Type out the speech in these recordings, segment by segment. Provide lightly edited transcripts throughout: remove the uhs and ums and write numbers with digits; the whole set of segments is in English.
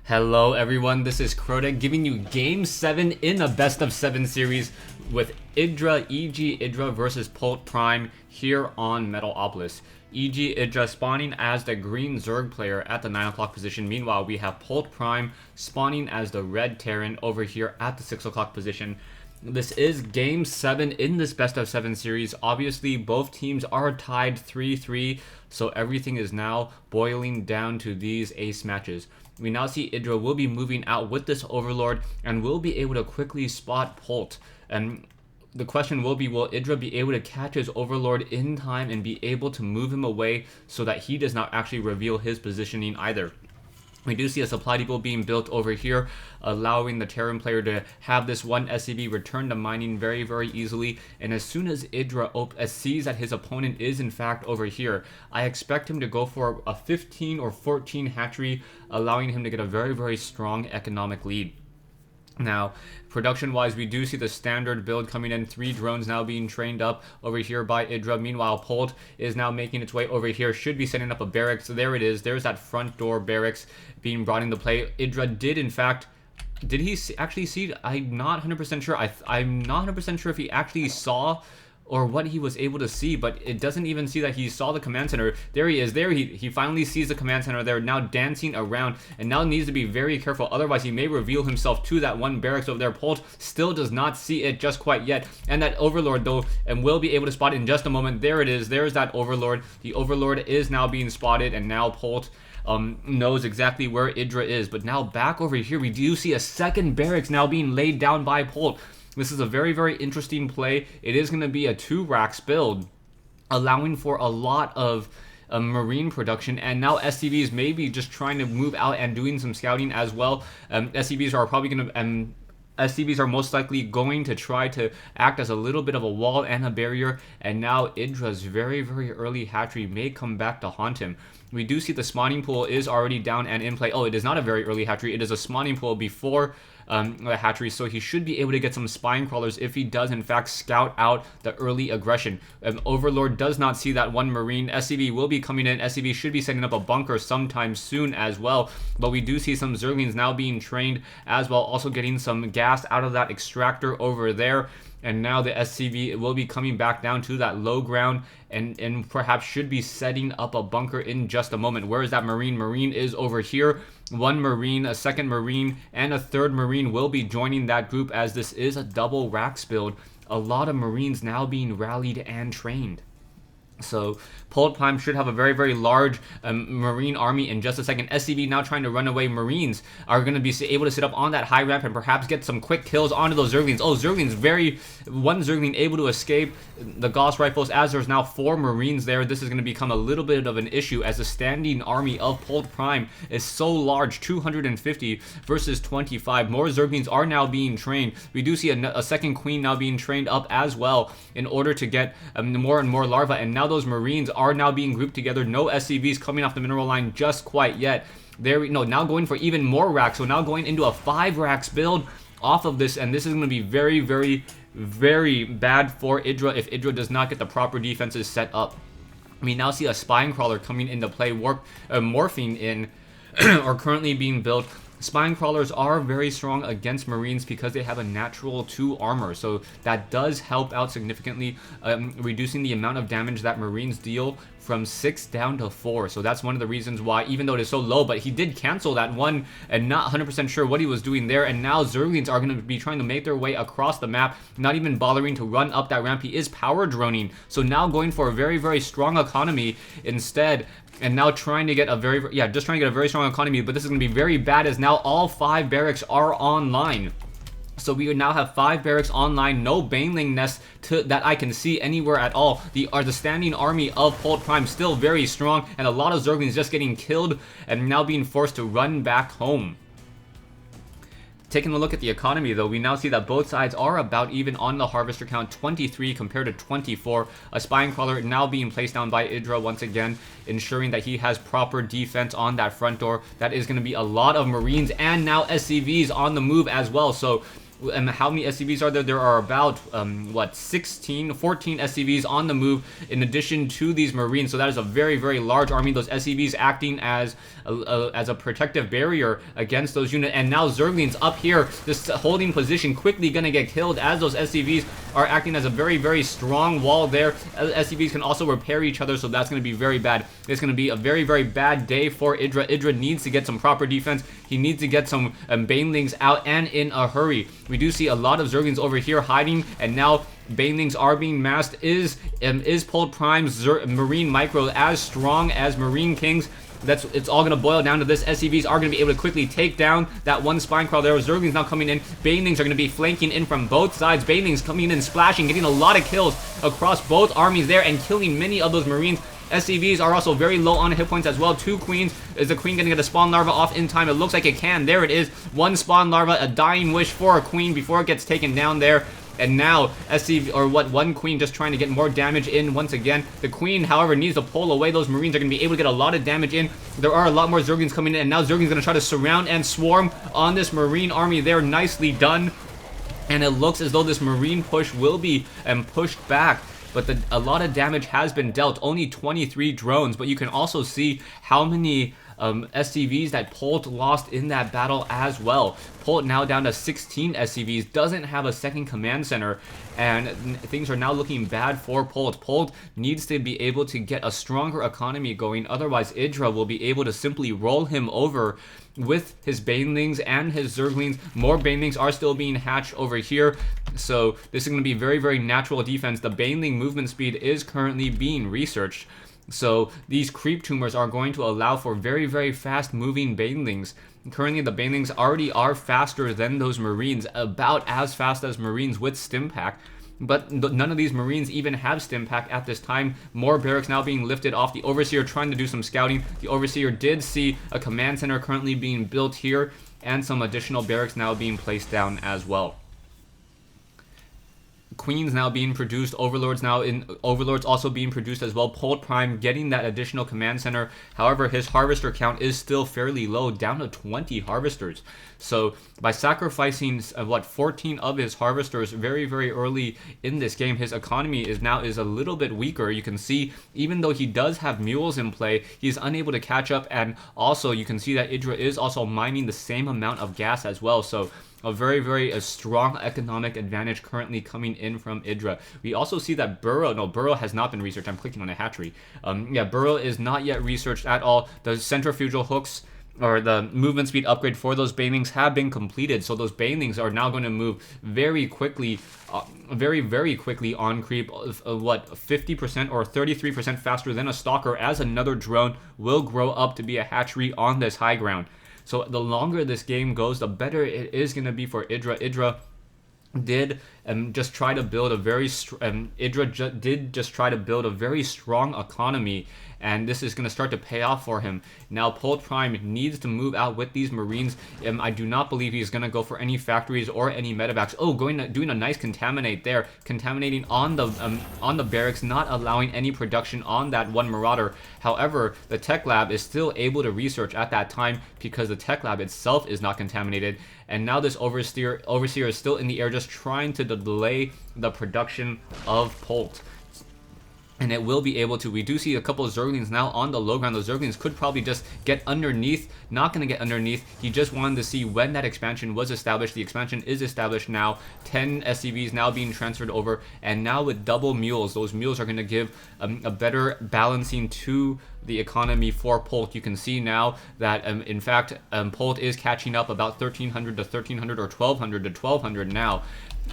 Hello everyone, this is Crota giving you Game 7 in a best of 7 series with Idra, E.G. Idra versus Polt Prime here on Metalopolis. E.G. Idra spawning as the green Zerg player at the 9 o'clock position. Meanwhile, we have Polt Prime spawning as the red Terran over here at the 6 o'clock position. This is Game 7 in this best of 7 series. Obviously, both teams are tied 3-3, so everything is now boiling down to these ace matches. We now see Idra will be moving out with this Overlord and will be able to quickly spot Polt. And the question will be, will Idra be able to catch his Overlord in time and be able to move him away so that he does not actually reveal his positioning either? We do see a supply depot being built over here, allowing the Terran player to have this one SCV return to mining very, very easily. And as soon as Idra sees that his opponent is in fact over here, I expect him to go for a 15 or 14 hatchery, allowing him to get a very, very strong economic lead. Now, production-wise, we do see the standard build coming in. 3 drones now being trained up over here by Idra. Meanwhile, Polt is now making its way over here. Should be setting up a barracks. So there it is. There's that front door barracks being brought into play. Idra did, in fact... Did he actually see? I'm not 100% sure. I'm not 100% sure if he actually saw or what he was able to see, but it doesn't even see that he saw the command center. There he is. There he finally sees the command center there, now dancing around, and now needs to be very careful, otherwise he may reveal himself to that one barracks over there. Polt still does not see it just quite yet, and that Overlord though, and will be able to spot it in just a moment. There it is. There's that Overlord. The Overlord is now being spotted, and now Polt knows exactly where Idra is. But now back over here, we do see a second barracks now being laid down by Polt. This is a very, very interesting play. It is going to be a 2-racks build, allowing for a lot of marine production, and now SCVs maybe just trying to move out and doing some scouting as well. SCVs are probably going to... SCVs are most likely going to try to act as a little bit of a wall and a barrier, and now Idra's very, very early hatchery may come back to haunt him. We do see the spawning pool is already down and in play. Oh, it is not a very early hatchery. It is a spawning pool before the hatchery, so he should be able to get some spine crawlers if he does in fact scout out the early aggression. Overlord does not see that one marine. SCV will be coming in. SCV should be setting up a bunker sometime soon as well, but we do see some Zerglings now being trained as well, also getting some gas out of that extractor over there. And now the SCV will be coming back down to that low ground and perhaps should be setting up a bunker in just a moment. Where is that Marine? Marine is over here. One Marine, a second Marine, and a third Marine will be joining that group, as this is a double racks build. A lot of Marines now being rallied and trained. So Polt Prime should have a very, very large Marine army in just a second. SCV now trying to run away. Marines are going to be able to sit up on that high ramp and perhaps get some quick kills onto those Zerglings. Oh, Zerglings, one Zergling able to escape the Gauss rifles, as there's now 4 Marines there. This is going to become a little bit of an issue, as the standing army of Polt Prime is so large, 250 versus 25. More Zerglings are now being trained. We do see a second Queen now being trained up as well in order to get more and more larvae, and now those Marines are now being grouped together. No SCVs coming off the mineral line just quite yet. There we no, now going for even more racks. So now going into a 5 racks build off of this, and this is going to be very, very, very bad for Idra if Idra does not get the proper defenses set up. We now see a spine crawler coming into play, morphing in or currently being built. Spine crawlers are very strong against Marines because they have a natural 2 armor, so that does help out significantly, reducing the amount of damage that Marines deal from 6 down to 4. So that's one of the reasons why, even though it is so low, but he did cancel that one and not 100% sure what he was doing there. And now Zerglings are going to be trying to make their way across the map, not even bothering to run up that ramp. He is power droning, so now going for a very, very strong economy instead. And now trying to get a just trying to get a very strong economy, but this is going to be very bad, as now all 5 barracks are online. So we now have 5 barracks online, no Baneling nests that I can see anywhere at all. The standing army of Polt Prime still very strong, and a lot of Zerglings just getting killed and now being forced to run back home. Taking a look at the economy though, we now see that both sides are about even on the harvester count, 23 compared to 24. A spine crawler now being placed down by Idra once again, ensuring that he has proper defense on that front door. That is going to be a lot of Marines and now SCVs on the move as well. So And how many SCVs are there? There are about, 14 SCVs on the move in addition to these Marines. So that is a very, very large army. Those SCVs acting as a protective barrier against those units. And now Zerglings up here, just holding position, quickly gonna get killed as those SCVs are acting as a very, very strong wall there. SCVs can also repair each other, so that's gonna be very bad. It's gonna be a very, very bad day for Idra. Idra needs to get some proper defense. He needs to get some Banelings out, and in a hurry. We do see a lot of Zerglings over here hiding, and now Banelings are being masked. Is Polt Prime's Marine Micro as strong as Marine Kings? It's all going to boil down to this. SCVs are going to be able to quickly take down that one spine crawler there. Zerglings now coming in. Banelings are going to be flanking in from both sides. Banelings coming in, splashing, getting a lot of kills across both armies there, and killing many of those Marines. SCVs are also very low on hit points as well. 2 queens. Is the queen going to get a spawn larva off in time? It looks like it can. There it is. 1 spawn larva, a dying wish for a queen before it gets taken down there. And now, one queen just trying to get more damage in once again. The queen, however, needs to pull away. Those Marines are going to be able to get a lot of damage in. There are a lot more Zerglings coming in, and now Zerglings going to try to surround and swarm on this Marine army there. Nicely done. And it looks as though this Marine push will be pushed back. But a lot of damage has been dealt. Only 23 drones, but you can also see how many SCVs that Polt lost in that battle as well. Polt now down to 16 SCVs, doesn't have a second command center, and things are now looking bad for Polt. Polt needs to be able to get a stronger economy going, otherwise Idra will be able to simply roll him over with his Banelings and his Zerglings. More Banelings are still being hatched over here, so this is going to be very, very natural defense. The Baneling movement speed is currently being researched, so these creep tumors are going to allow for very, very fast moving Banelings. Currently the Banelings already are faster than those Marines, about as fast as Marines with Stimpak. But none of these Marines even have Stimpak at this time. More barracks now being lifted off. The Overseer trying to do some scouting. The Overseer did see a command center currently being built here, and some additional barracks now being placed down as well. Queens now being produced, Overlords also being produced as well. Polt Prime getting that additional command center. However, his harvester count is still fairly low, down to 20 harvesters. So by sacrificing 14 of his harvesters very, very early in this game, his economy is a little bit weaker. You can see, even though he does have mules in play, he's unable to catch up, and also you can see that Idra is also mining the same amount of gas as well. So a very, very strong economic advantage currently coming in from Idra. We also see that Burrow has not been researched. I'm clicking on a hatchery. Burrow is not yet researched at all. The centrifugal hooks, or the movement speed upgrade for those Banelings, have been completed. So those Banelings are now going to move very quickly, very, very quickly on creep. 50% or 33% faster than a Stalker, as another drone will grow up to be a hatchery on this high ground. So the longer this game goes, the better it is going to be for Idra. Idra did just try to build a very strong economy, and this is going to start to pay off for him. Now Polt Prime needs to move out with these Marines. I do not believe he's going to go for any factories or any medevacs. Oh, doing a nice contaminate there, contaminating on the barracks, not allowing any production on that one Marauder. However, the tech lab is still able to research at that time because the tech lab itself is not contaminated. And now this Overseer is still in the air, just trying to delay the production of Polt. And it will be able to. We do see a couple of Zerglings now on the low ground. Those Zerglings could probably just get underneath. Not going to get underneath. He just wanted to see when that expansion was established. The expansion is established now. 10 SCVs now being transferred over. And now with double mules, those mules are going to give a better balancing to the economy for Polt. You can see now that, in fact, Polt is catching up about 1,300 to 1,300 or 1,200 to 1,200 now.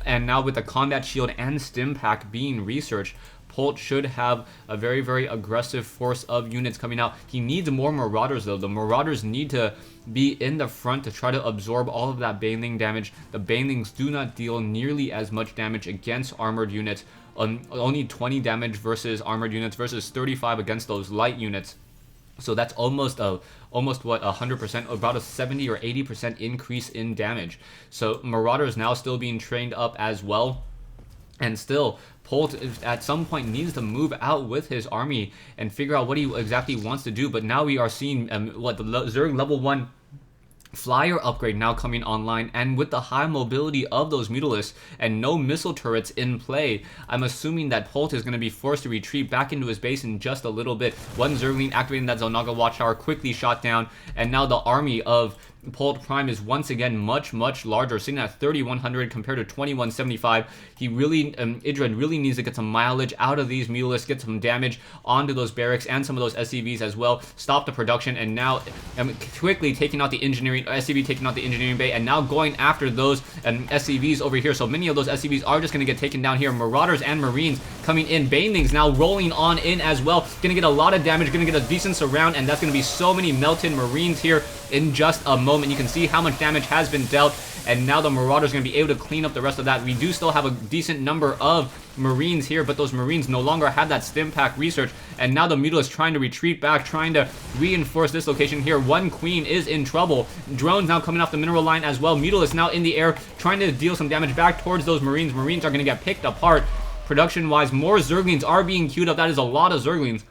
And now with the combat shield and Stimpak being researched, Polt should have a very, very aggressive force of units coming out. He needs more Marauders though. The Marauders need to be in the front to try to absorb all of that Baneling damage. The Banelings do not deal nearly as much damage against armored units. Only 20 damage versus armored units versus 35 against those light units. So that's almost 100%, about a 70 or 80% increase in damage. So Marauders now still being trained up as well. And still, Polt at some point needs to move out with his army and figure out what he exactly wants to do. But now we are seeing the Zerg level 1 Flyer upgrade now coming online, and with the high mobility of those Mutalisks and no missile turrets in play, I'm assuming that Polt is going to be forced to retreat back into his base in just a little bit. One Zergling activating that Xel'Naga Watchtower, quickly shot down, and now the army of Polt Prime is once again much larger, sitting at 3,100 compared to 2,175. He really, Idra really needs to get some mileage out of these Mutalisks, get some damage onto those barracks and some of those SCVs as well, stop the production, and now quickly taking out the engineering, SCV taking out the engineering bay, and now going after those SCVs over here. So many of those SCVs are just going to get taken down here. Marauders and Marines coming in. Banelings now rolling on in as well. Going to get a lot of damage, going to get a decent surround, and that's going to be so many melted Marines here in just a moment. You can see how much damage has been dealt, and now the Marauders are going to be able to clean up the rest of that. We do still have a decent number of Marines here, but those Marines no longer have that stim pack research, and now the Mutalisk trying to retreat back, trying to reinforce this location here. One Queen is in trouble. Drones now coming off the mineral line as well. Mutalisk now in the air, trying to deal some damage back towards those Marines. Marines are going to get picked apart. Production-wise, more Zerglings are being queued up. That is a lot of Zerglings.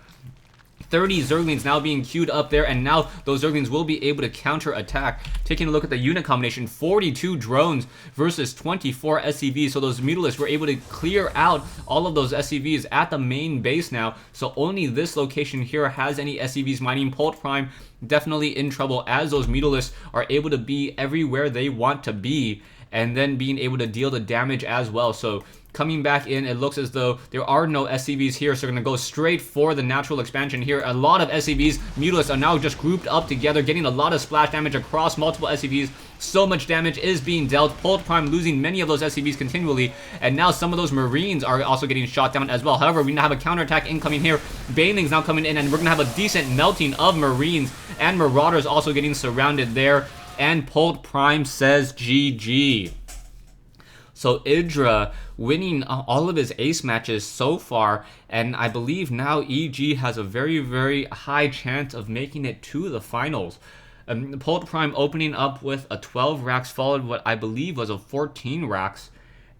30 Zerglings now being queued up there, and now those Zerglings will be able to counter-attack. Taking a look at the unit combination, 42 drones versus 24 SCVs, so those Mutalisks were able to clear out all of those SCVs at the main base now, so only this location here has any SCVs mining. Polt Prime definitely in trouble as those Mutalisks are able to be everywhere they want to be, and then being able to deal the damage as well. So coming back in, it looks as though there are no SCVs here, so they're going to go straight for the natural expansion here. A lot of SCVs, Mutalisks, are now just grouped up together, getting a lot of splash damage across multiple SCVs. So much damage is being dealt. Polt Prime losing many of those SCVs continually, and now some of those Marines are also getting shot down as well. However, we now have a counterattack incoming here. Banelings now coming in, and we're going to have a decent melting of Marines, and Marauders also getting surrounded there, and Polt Prime says GG. So Idra winning all of his ace matches so far, and I believe now EG has a very high chance of making it to the finals. Polt Prime opening up with a 12 racks, followed what I believe was a 14 racks,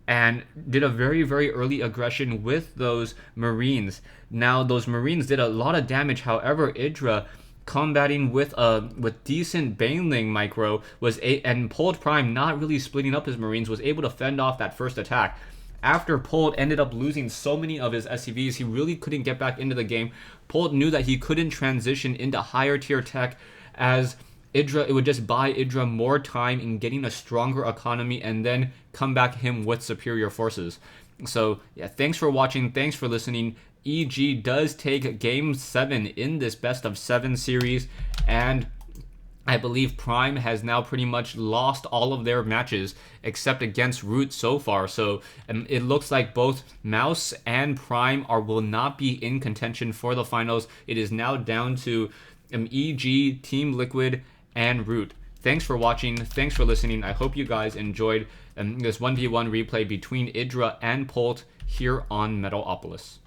and did a very early aggression with those Marines. Now those Marines did a lot of damage, however Idra combating with decent Baneling micro and Polt Prime not really splitting up his Marines, was able to fend off that first attack. After Polt ended up losing so many of his SCVs, he really couldn't get back into the game. Polt knew that he couldn't transition into higher tier tech, as Idra, it would just buy Idra more time in getting a stronger economy and then come back him with superior forces. So yeah, thanks for watching, thanks for listening. EG does take Game 7 in this best of 7 series, and I believe Prime has now pretty much lost all of their matches except against Root so far. So it looks like both Mouse and Prime will not be in contention for the finals. It is now down to EG, Team Liquid, and Root. Thanks for watching, thanks for listening. I hope you guys enjoyed this 1v1 replay between Idra and Polt here on Metalopolis.